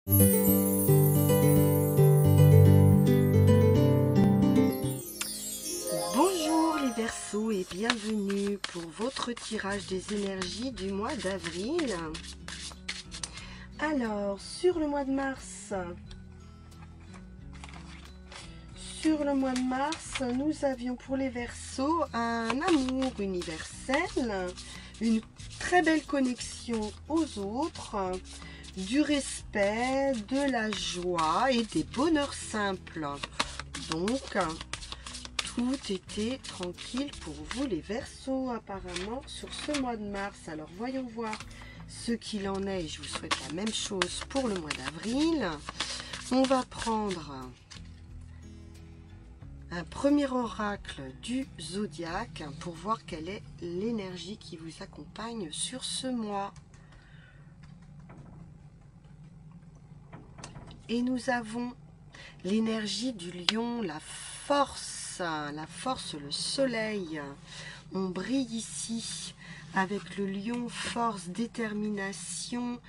Bonjour les Verseaux et bienvenue pour votre tirage des énergies du mois d'avril. Alors, sur le mois de mars, nous avions pour les Verseaux un amour universel, une très belle connexion aux autres, du respect, de la joie et des bonheurs simples. Donc, tout était tranquille pour vous les Verseaux apparemment sur ce mois de mars. Alors voyons voir ce qu'il en est. Je vous souhaite la même chose pour le mois d'avril. On va prendre un premier oracle du zodiaque pour voir quelle est l'énergie qui vous accompagne sur ce mois. Et nous avons l'énergie du lion, la force, le soleil. On brille ici avec le lion, force, détermination,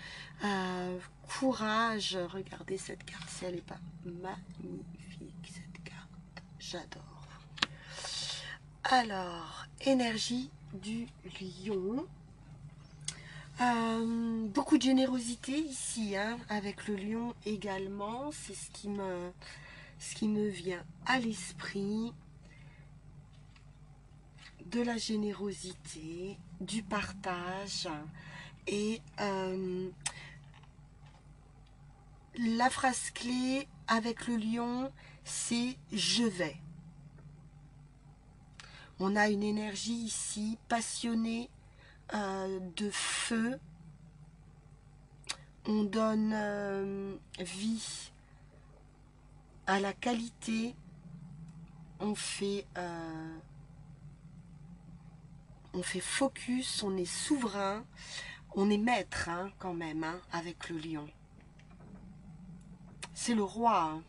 courage. Regardez cette carte, si elle n'est pas magnifique, cette carte, j'adore. Alors, énergie du lion. Beaucoup de générosité ici, hein, avec le lion également, c'est ce qui me vient à l'esprit. De la générosité, du partage et la phrase clé avec le lion, c'est « je vais ». On a une énergie ici passionnée, de feu. On donne vie à la qualité. On fait focus, on est souverain, on est maître, hein, quand même, hein, avec le lion. C'est le roi. Hein.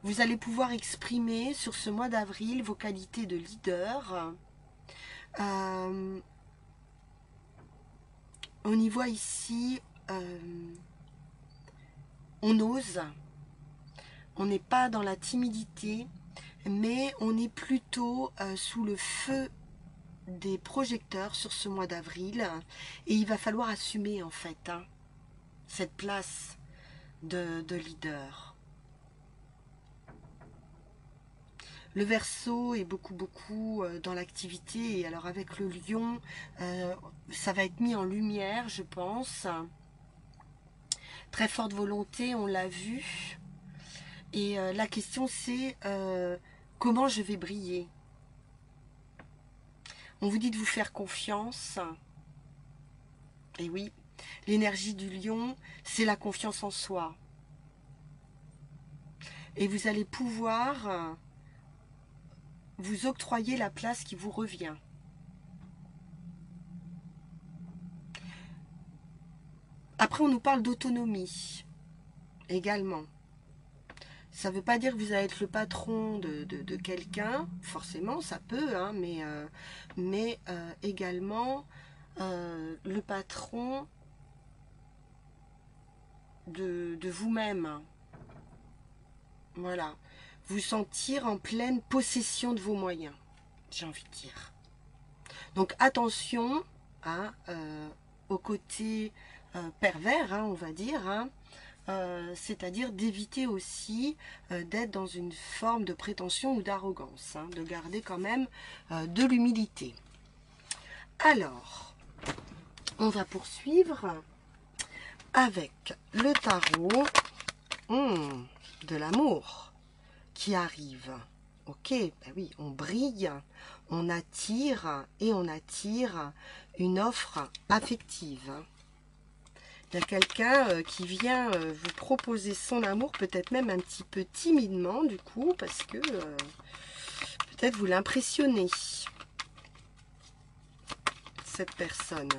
Vous allez pouvoir exprimer sur ce mois d'avril vos qualités de leader. On y voit ici, on ose, on n'est pas dans la timidité, mais on est plutôt sous le feu des projecteurs sur ce mois d'avril, et il va falloir assumer en fait, hein, cette place de leader. Le Verseau est beaucoup dans l'activité, et alors avec le lion, ça va être mis en lumière, je pense. Très forte volonté, on l'a vu. Et la question c'est comment je vais briller. On vous dit de vous faire confiance. Et oui, l'énergie du lion, c'est la confiance en soi. Et vous allez pouvoir vous octroyer la place qui vous revient. Après, on nous parle d'autonomie également. Ça ne veut pas dire que vous allez être le patron de quelqu'un, forcément, ça peut, hein, mais également le patron de vous-même. Voilà. Vous sentir en pleine possession de vos moyens, j'ai envie de dire. Donc attention, hein, au côté pervers, hein, on va dire, hein, c'est-à-dire d'éviter aussi d'être dans une forme de prétention ou d'arrogance, hein, de garder quand même de l'humilité. Alors, on va poursuivre avec le tarot de l'amour qui arrive. Ok, ben oui, on brille, on attire et on attire une offre affective. Il y a quelqu'un qui vient vous proposer son amour, peut-être même un petit peu timidement du coup, parce que peut-être vous l'impressionnez, cette personne.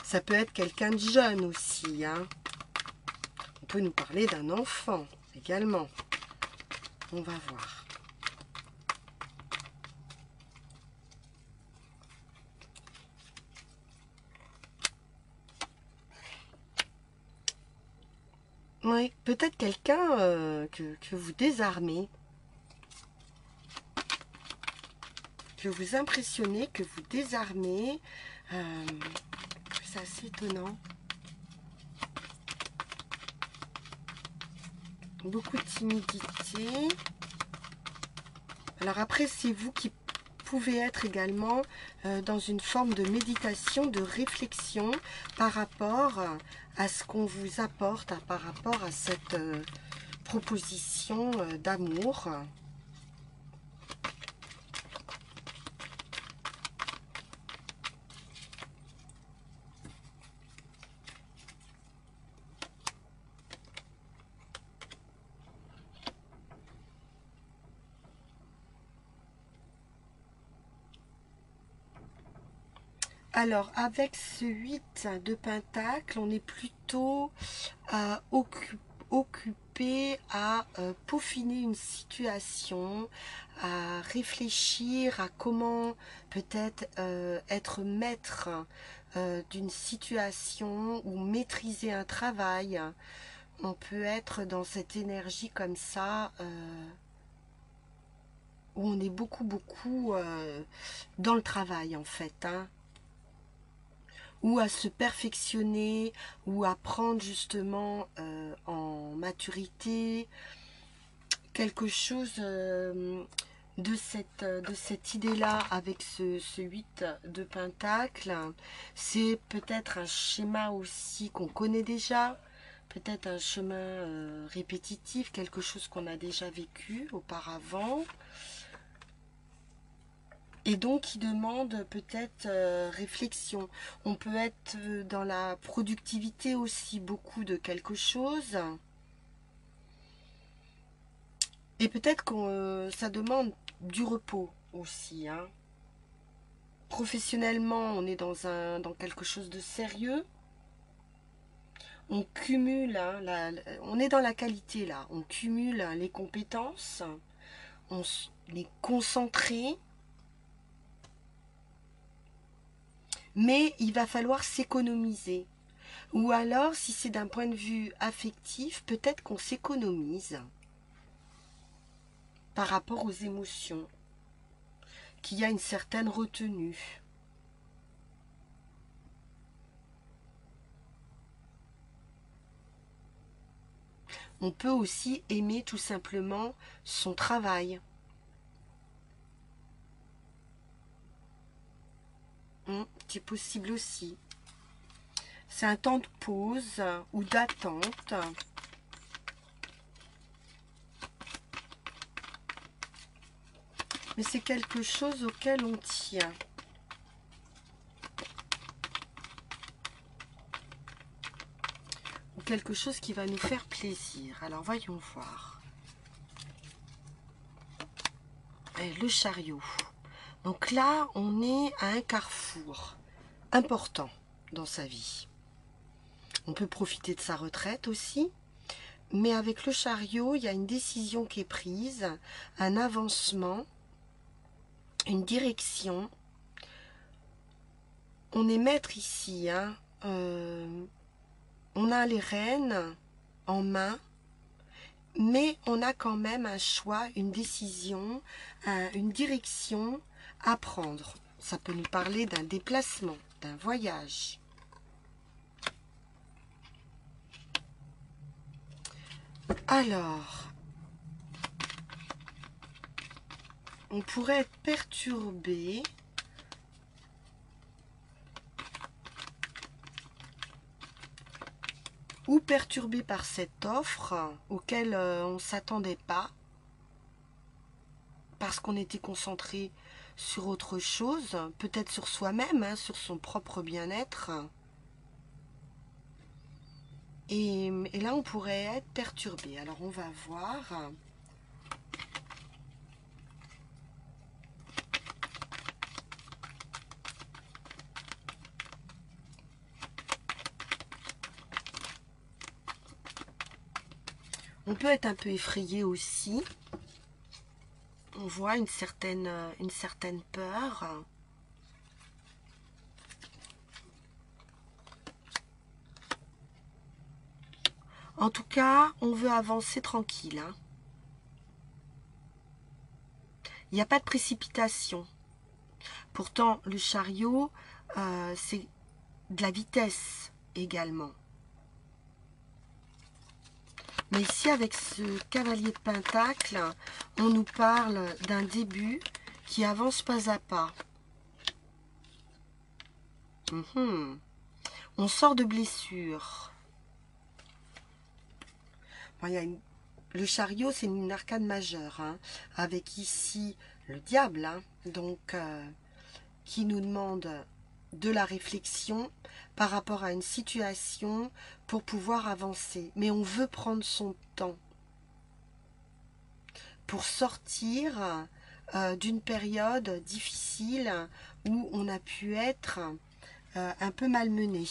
Ça peut être quelqu'un de jeune aussi, hein. On peut nous parler d'un enfant également. On va voir. Oui, peut-être quelqu'un que vous désarmez, que vous impressionnez, que vous désarmez. C'est assez étonnant. Beaucoup de timidité. Alors après, c'est vous qui pouvez être également dans une forme de méditation, de réflexion par rapport à ce qu'on vous apporte, par rapport à cette proposition d'amour. Alors, avec ce 8 de Pentacle, on est plutôt occupé à peaufiner une situation, à réfléchir à comment peut-être être maître d'une situation ou maîtriser un travail. On peut être dans cette énergie comme ça, où on est beaucoup dans le travail en fait, hein. Ou à se perfectionner, ou à prendre justement en maturité, quelque chose de cette idée-là avec ce 8 de Pentacle. C'est peut-être un schéma aussi qu'on connaît déjà, peut-être un chemin répétitif, quelque chose qu'on a déjà vécu auparavant. Et donc, qui demande peut-être réflexion. On peut être dans la productivité aussi, beaucoup de quelque chose. Et peut-être que ça demande du repos aussi, hein. Professionnellement, on est dans quelque chose de sérieux. On cumule, hein, on est dans la qualité là. On cumule les compétences, on est concentré. Mais il va falloir s'économiser. Ou alors, si c'est d'un point de vue affectif, peut-être qu'on s'économise par rapport aux émotions, qu'il y a une certaine retenue. On peut aussi aimer tout simplement son travail. C'est possible aussi. C'est un temps de pause ou d'attente. Mais c'est quelque chose auquel on tient. Ou quelque chose qui va nous faire plaisir. Alors voyons voir. Et le chariot. Donc là, on est à un carrefour important dans sa vie. On peut profiter de sa retraite aussi. Mais avec le chariot, il y a une décision qui est prise, un avancement, une direction. On est maître ici, hein. On a les rênes en main, mais on a quand même un choix, une décision, une direction à prendre. Ça peut nous parler d'un déplacement, d'un voyage. Alors, on pourrait être perturbé ou perturbé par cette offre auquel on ne s'attendait pas parce qu'on était concentré sur autre chose, peut-être sur soi-même, hein, sur son propre bien-être. Et là, on pourrait être perturbé. Alors, on va voir. On peut être un peu effrayé aussi. On voit une certaine peur. En tout cas, on veut avancer tranquille, hein. Il n'y a pas de précipitation. Pourtant, le chariot, c'est de la vitesse également. Mais ici, avec ce cavalier de pentacle, on nous parle d'un début qui avance pas à pas. On sort de blessures. Bon, le chariot, c'est une arcade majeure, hein, avec ici le diable, hein, donc qui nous demande de la réflexion par rapport à une situation pour pouvoir avancer. Mais on veut prendre son temps pour sortir d'une période difficile où on a pu être un peu malmené.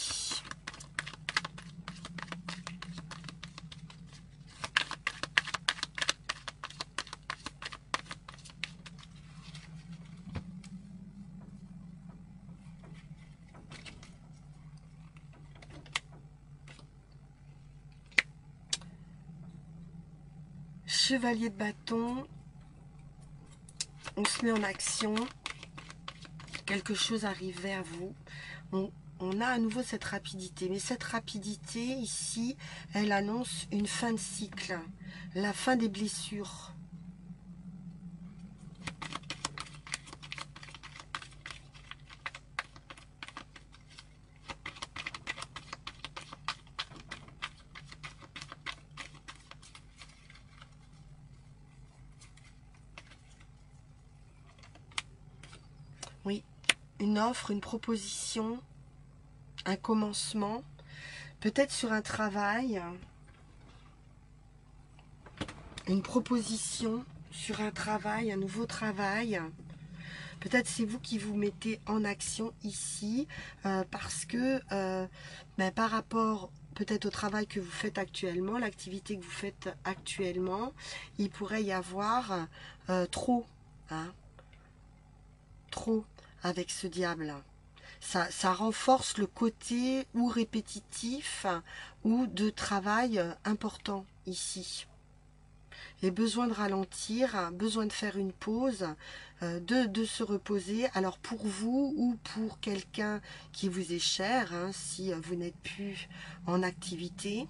Chevalier de bâton, on se met en action, quelque chose arrive vers vous, on a à nouveau cette rapidité, mais cette rapidité ici, elle annonce une fin de cycle, la fin des blessures. Oui, une offre, une proposition, un commencement, peut-être sur un travail, une proposition sur un travail, un nouveau travail. Peut-être c'est vous qui vous mettez en action ici parce que par rapport peut-être au travail que vous faites actuellement, l'activité que vous faites actuellement, il pourrait y avoir trop, hein, trop avec ce diable. Ça renforce le côté ou répétitif ou de travail important ici. Et besoin de ralentir, besoin de faire une pause, de se reposer. Alors pour vous ou pour quelqu'un qui vous est cher, hein, si vous n'êtes plus en activité,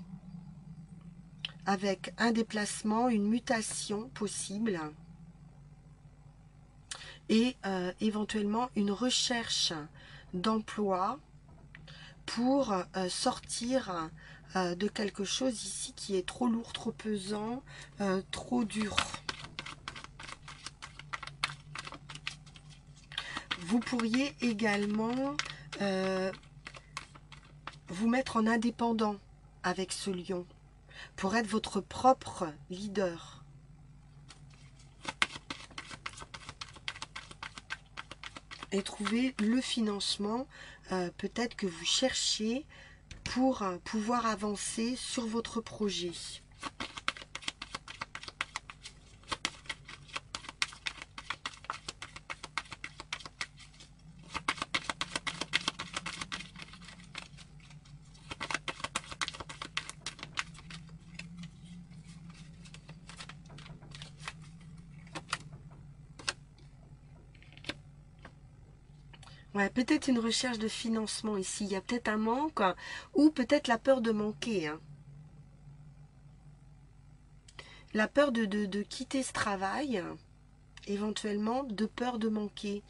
avec un déplacement, une mutation possible et éventuellement une recherche d'emploi pour sortir de quelque chose ici qui est trop lourd, trop pesant, trop dur. Vous pourriez également vous mettre en indépendant avec ce lion pour être votre propre leader. Et trouver le financement peut-être que vous cherchez pour pouvoir avancer sur votre projet. Ouais, peut-être une recherche de financement ici. Il y a peut-être un manque ou peut-être la peur de manquer, hein. La peur de quitter ce travail, éventuellement de peur de manquer.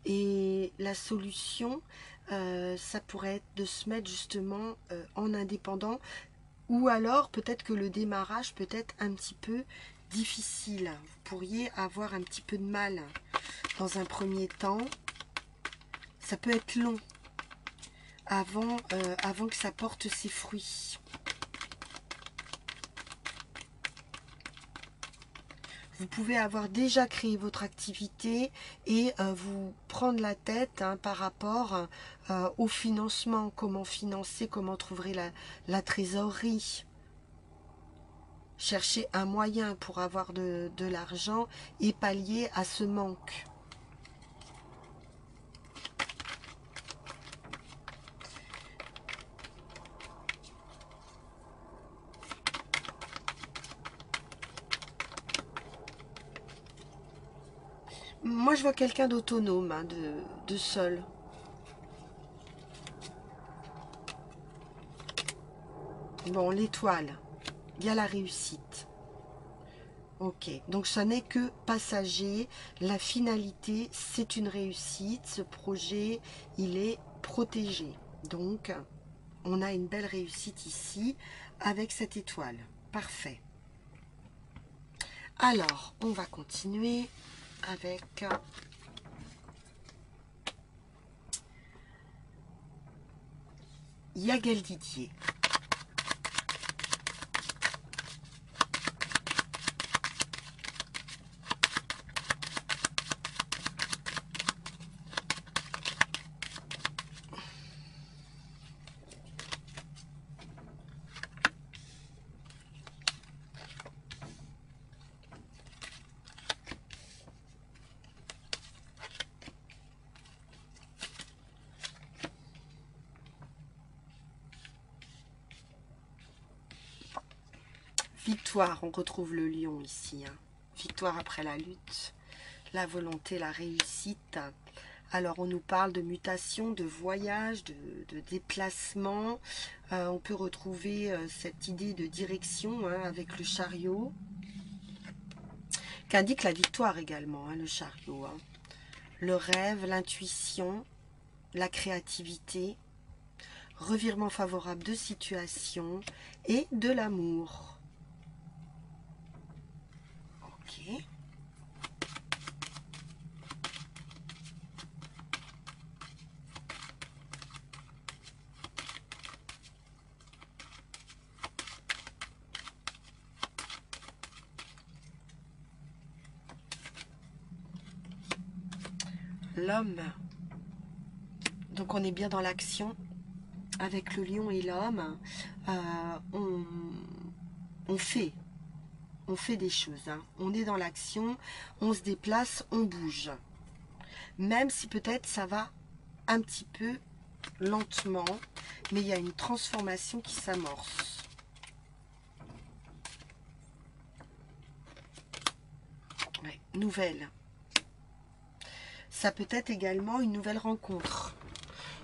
Et la solution, ça pourrait être de se mettre justement en indépendant. Ou alors peut-être que le démarrage peut être un petit peu difficile. Vous pourriez avoir un petit peu de mal dans un premier temps. Ça peut être long avant que ça porte ses fruits. Vous pouvez avoir déjà créé votre activité et vous prendre la tête par rapport au financement. Comment financer, comment trouver la trésorerie. Chercher un moyen pour avoir de l'argent et pallier à ce manque. Moi, je vois quelqu'un d'autonome, hein, de seul. Bon, l'étoile, il y a la réussite. Ok, donc ça n'est que passager. La finalité, c'est une réussite. Ce projet, il est protégé. Donc, on a une belle réussite ici avec cette étoile. Parfait. Alors, on va continuer avec Yagal Didier. Victoire, on retrouve le lion ici. Hein. Victoire après la lutte, la volonté, la réussite. Alors on nous parle de mutation, de voyage, de déplacement. On peut retrouver cette idée de direction hein, avec le chariot, qui indique la victoire également, hein, le chariot. Hein. Le rêve, l'intuition, la créativité, revirement favorable de situation et de l'amour. Ok. L'homme. Donc on est bien dans l'action avec le lion et l'homme. On fait des choses. Hein. On est dans l'action, on se déplace, on bouge. Même si peut-être ça va un petit peu lentement, mais il y a une transformation qui s'amorce. Ouais, nouvelle. Ça peut être également une nouvelle rencontre.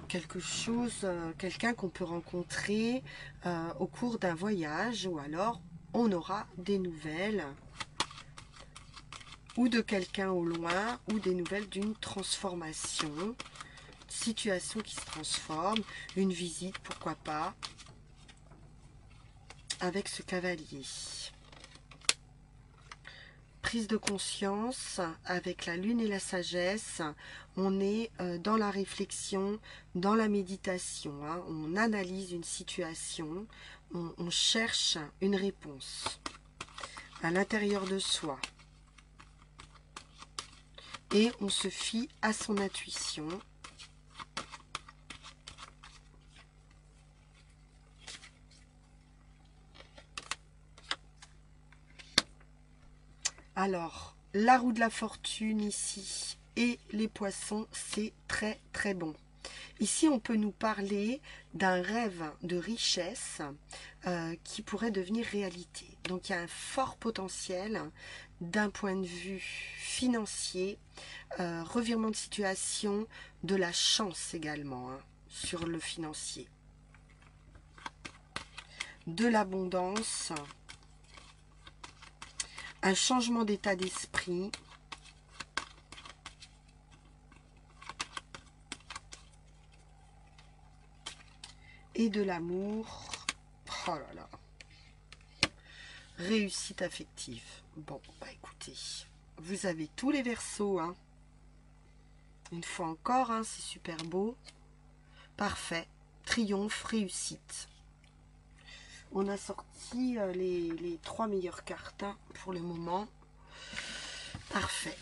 Quelque chose, quelqu'un qu'on peut rencontrer au cours d'un voyage, ou alors on aura des nouvelles ou de quelqu'un au loin, ou des nouvelles d'une transformation, situation qui se transforme, une visite, pourquoi pas, avec ce cavalier. Prise de conscience avec la lune et la sagesse, on est dans la réflexion, dans la méditation, hein, on analyse une situation, on cherche une réponse à l'intérieur de soi et on se fie à son intuition. Alors, la roue de la fortune ici et les poissons, c'est très très bon. Ici, on peut nous parler d'un rêve de richesse qui pourrait devenir réalité. Donc, il y a un fort potentiel d'un point de vue financier, revirement de situation, de la chance également hein, sur le financier. De l'abondance, un changement d'état d'esprit, et de l'amour. Oh là là. Réussite affective. Bon, bah écoutez, vous avez tous les Verseaux. Hein. Une fois encore, hein, c'est super beau. Parfait. Triomphe, réussite. On a sorti les 3 meilleures cartes hein, pour le moment. Parfait.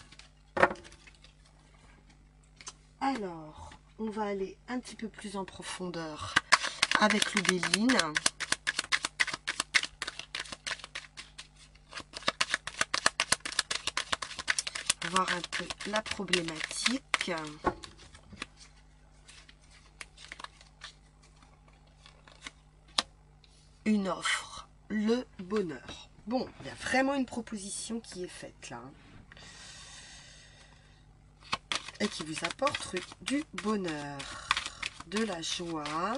Alors, on va aller un petit peu plus en profondeur avec le Béline. Voir un peu la problématique. Une offre, le bonheur. Bon, il y a vraiment une proposition qui est faite là. et qui vous apporte du bonheur, de la joie,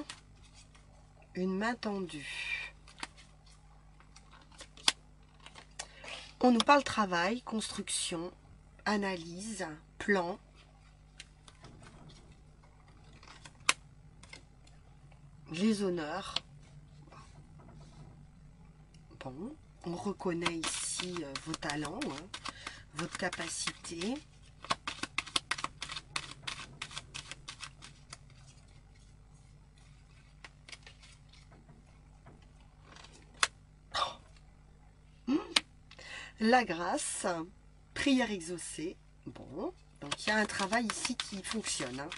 une main tendue. On nous parle travail, construction, analyse, plan. Les honneurs. Bon, on reconnaît ici vos talents, hein, votre capacité. La grâce, prière exaucée. Bon, donc il y a un travail ici qui fonctionne. Hein.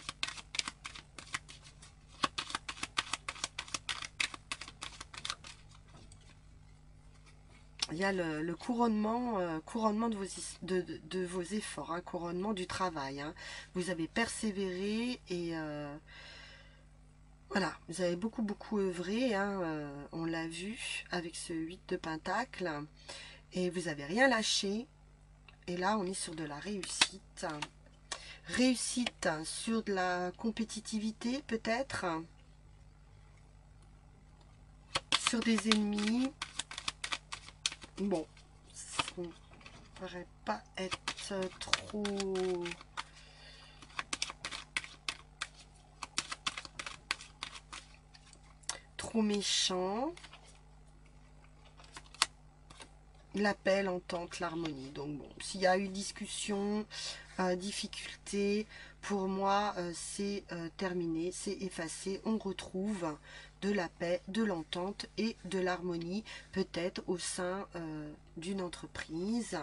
Il y a le couronnement, couronnement de vos efforts, hein, couronnement du travail. Hein. Vous avez persévéré et voilà, vous avez beaucoup œuvré. Hein, on l'a vu avec ce 8 de Pentacle. Et vous n'avez rien lâché. Et là, on est sur de la réussite. Réussite sur de la compétitivité, peut-être. Sur des ennemis. Bon, ça ne paraît pas être trop méchant. L'appel, entente, l'harmonie. Donc bon, s'il y a eu discussion, difficulté, pour moi, c'est terminé, c'est effacé. On retrouve de la paix, de l'entente et de l'harmonie, peut-être au sein d'une entreprise,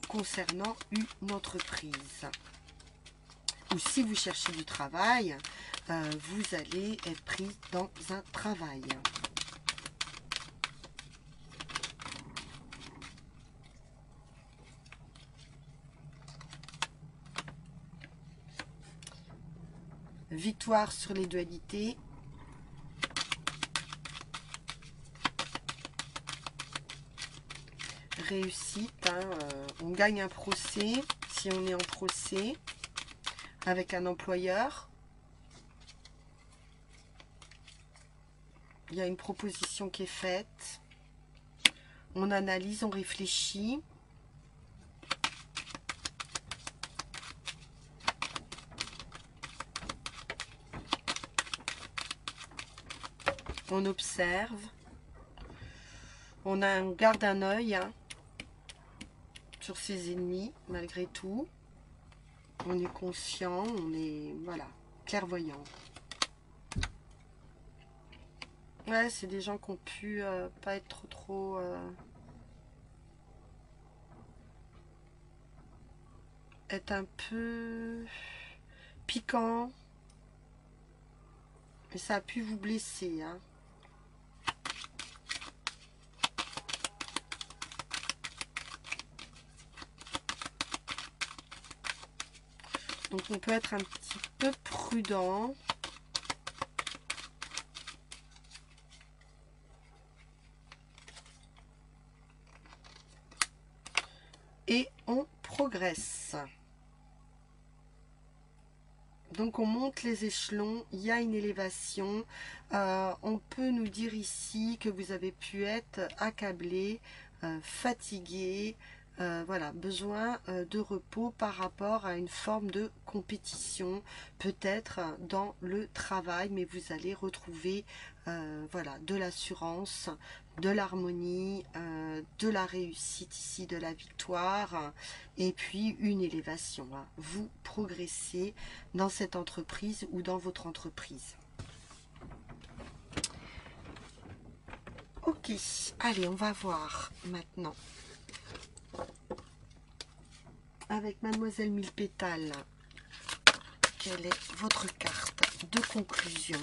concernant une entreprise. Ou si vous cherchez du travail, vous allez être pris dans un travail. Victoire sur les dualités. Réussite. Hein, on gagne un procès si on est en procès avec un employeur. Il y a une proposition qui est faite. On analyse, on réfléchit. On observe, on garde un œil hein, sur ses ennemis malgré tout. On est conscient, on est voilà clairvoyant. Ouais, c'est des gens qui ont pu pas être trop être un peu piquant. Et ça a pu vous blesser. Hein. Donc on peut être un petit peu prudent. Et on progresse. Donc on monte les échelons, il y a une élévation. On peut nous dire ici que vous avez pu être accablé, fatigué, voilà, besoin de repos par rapport à une forme de compétition, peut-être dans le travail, mais vous allez retrouver voilà, de l'assurance, de l'harmonie, de la réussite ici, de la victoire, et puis une élévation. Hein. Vous progressez dans cette entreprise ou dans votre entreprise. Ok, allez, on va voir maintenant. Avec Mademoiselle Mille Pétales, quelle est votre carte de conclusion?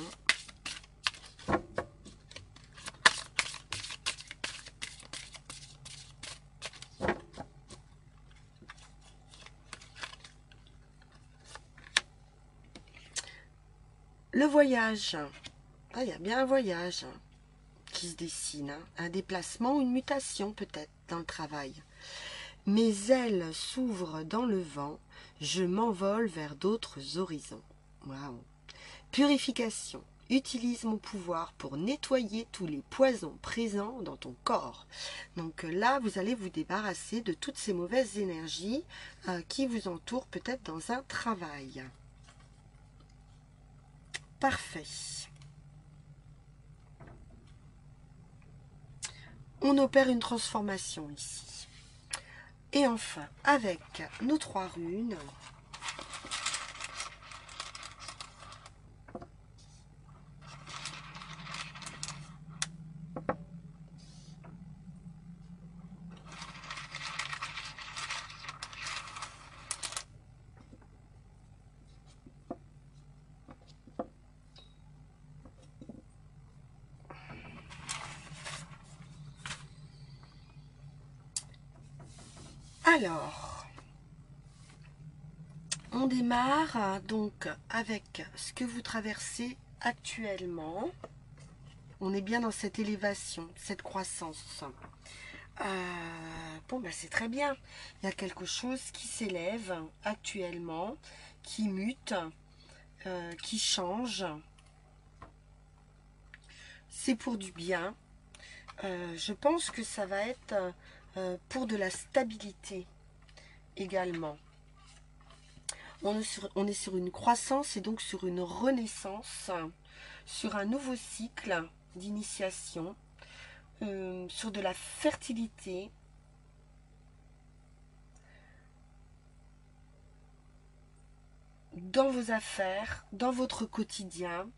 Le voyage. Ah, il y a bien un voyage qui se dessine. Hein. Un déplacement ou une mutation peut-être dans le travail. Mes ailes s'ouvrent dans le vent, je m'envole vers d'autres horizons. Waouh. Purification. Utilise mon pouvoir pour nettoyer tous les poisons présents dans ton corps. Donc là, vous allez vous débarrasser de toutes ces mauvaises énergies qui vous entourent peut-être dans un travail. Parfait. On opère une transformation ici. Et enfin, avec nos 3 runes, alors, on démarre donc avec ce que vous traversez actuellement. On est bien dans cette élévation, cette croissance. Bon, bah c'est très bien. Il y a quelque chose qui s'élève actuellement, qui mute, qui change. C'est pour du bien. Je pense que ça va être pour de la stabilité également. On est sur une croissance et donc sur une renaissance, sur un nouveau cycle d'initiation, sur de la fertilité. Dans vos affaires, dans votre quotidien,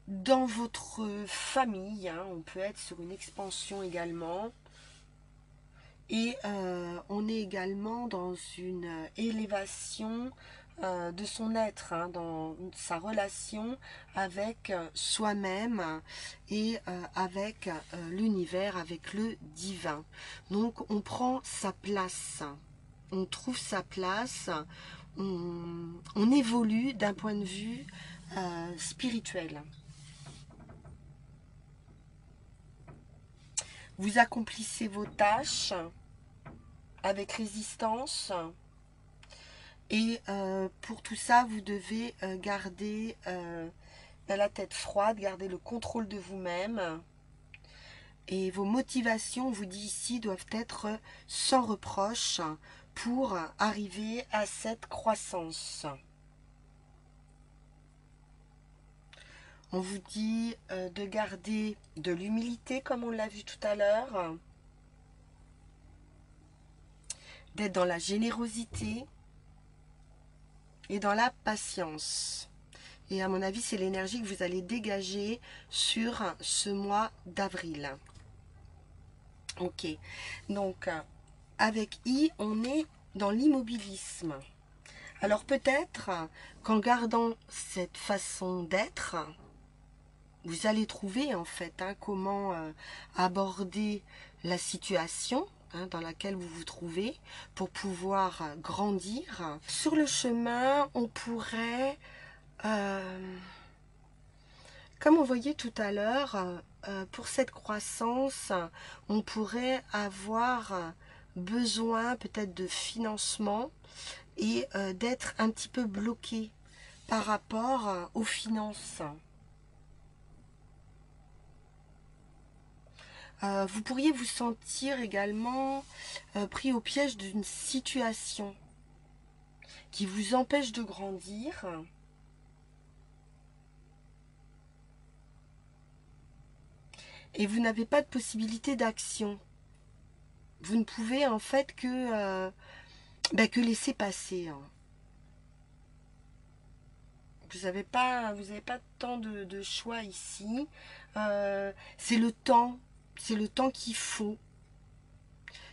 dans votre famille, hein, on peut être sur une expansion également. Et on est également dans une élévation de son être, hein, dans sa relation avec soi-même et avec l'univers, avec le divin. Donc on prend sa place, on trouve sa place, on évolue d'un point de vue spirituel. Vous accomplissez vos tâches avec résistance. Et pour tout ça, vous devez garder la tête froide, garder le contrôle de vous-même. Et vos motivations, on vous dit ici, doivent être sans reproche pour arriver à cette croissance. On vous dit de garder de l'humilité, comme on l'a vu tout à l'heure, d'être dans la générosité et dans la patience. Et à mon avis, c'est l'énergie que vous allez dégager sur ce mois d'avril. Ok, donc avec I, on est dans l'immobilisme. Alors peut-être qu'en gardant cette façon d'être, vous allez trouver en fait comment aborder la situation dans laquelle vous vous trouvez pour pouvoir grandir. Sur le chemin, on pourrait, comme on voyait tout à l'heure, pour cette croissance, on pourrait avoir besoin peut-être de financement et d'être un petit peu bloqué par rapport aux finances. Vous pourriez vous sentir également pris au piège d'une situation qui vous empêche de grandir. Et vous n'avez pas de possibilité d'action. Vous ne pouvez en fait que laisser passer. Hein. Vous n'avez pas tant de choix ici. C'est le temps qu'il faut.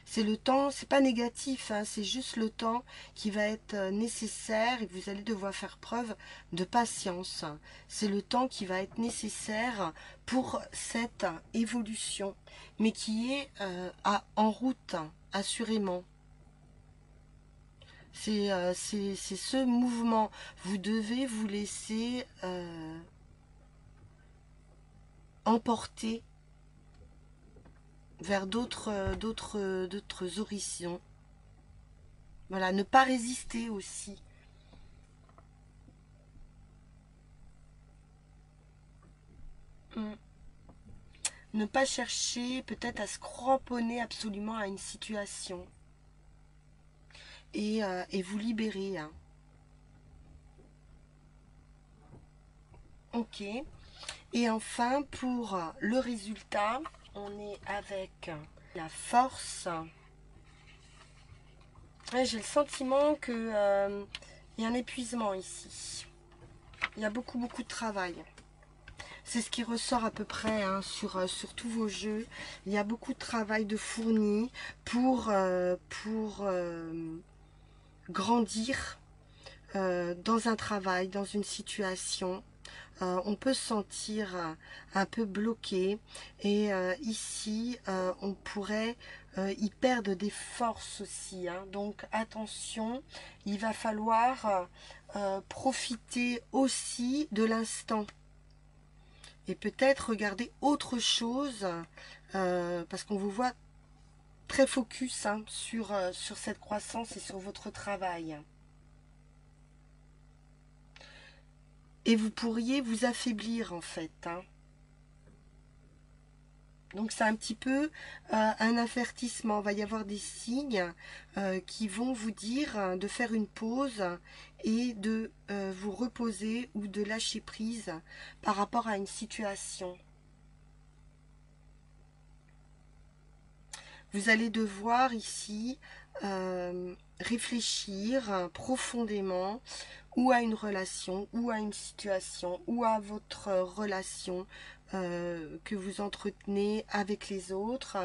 C'est le temps, c'est pas négatif, hein, c'est juste le temps qui va être nécessaire et vous allez devoir faire preuve de patience. C'est le temps qui va être nécessaire pour cette évolution, mais qui est en route, assurément. C'est ce mouvement. Vous devez vous laisser emporter vers d'autres horizons. Voilà, ne pas résister aussi. Mm. Ne pas chercher peut-être à se cramponner absolument à une situation. Et vous libérer. Hein. Ok. Et enfin, pour le résultat, on est avec la force. Ouais, j'ai le sentiment que y a un épuisement ici. Il y a beaucoup de travail. C'est ce qui ressort à peu près hein, sur tous vos jeux. Il y a beaucoup de travail de fourni pour grandir dans un travail, dans une situation. On peut se sentir un peu bloqué et ici on pourrait y perdre des forces aussi. Hein. Donc attention, il va falloir profiter aussi de l'instant et peut-être regarder autre chose parce qu'on vous voit très focus hein, sur cette croissance et sur votre travail. Et vous pourriez vous affaiblir en fait. Hein. Donc c'est un petit peu un avertissement. Il va y avoir des signes qui vont vous dire de faire une pause et de vous reposer ou de lâcher prise par rapport à une situation. Vous allez devoir ici réfléchir profondément ou à une relation, ou à une situation, ou à votre relation que vous entretenez avec les autres,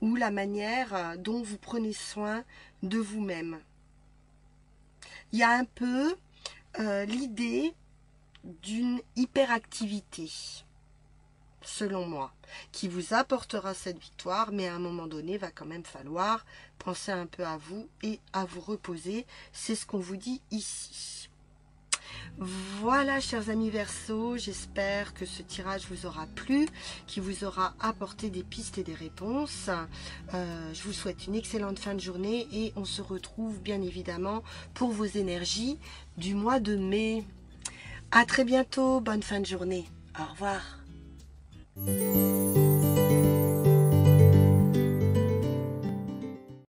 ou la manière dont vous prenez soin de vous-même. Il y a un peu l'idée d'une hyperactivité, selon moi, qui vous apportera cette victoire, mais à un moment donné, va quand même falloir penser un peu à vous et à vous reposer. C'est ce qu'on vous dit ici. Voilà, chers amis Verseau, j'espère que ce tirage vous aura plu, qu'il vous aura apporté des pistes et des réponses. Je vous souhaite une excellente fin de journée et on se retrouve bien évidemment pour vos énergies du mois de mai. À très bientôt, bonne fin de journée. Au revoir.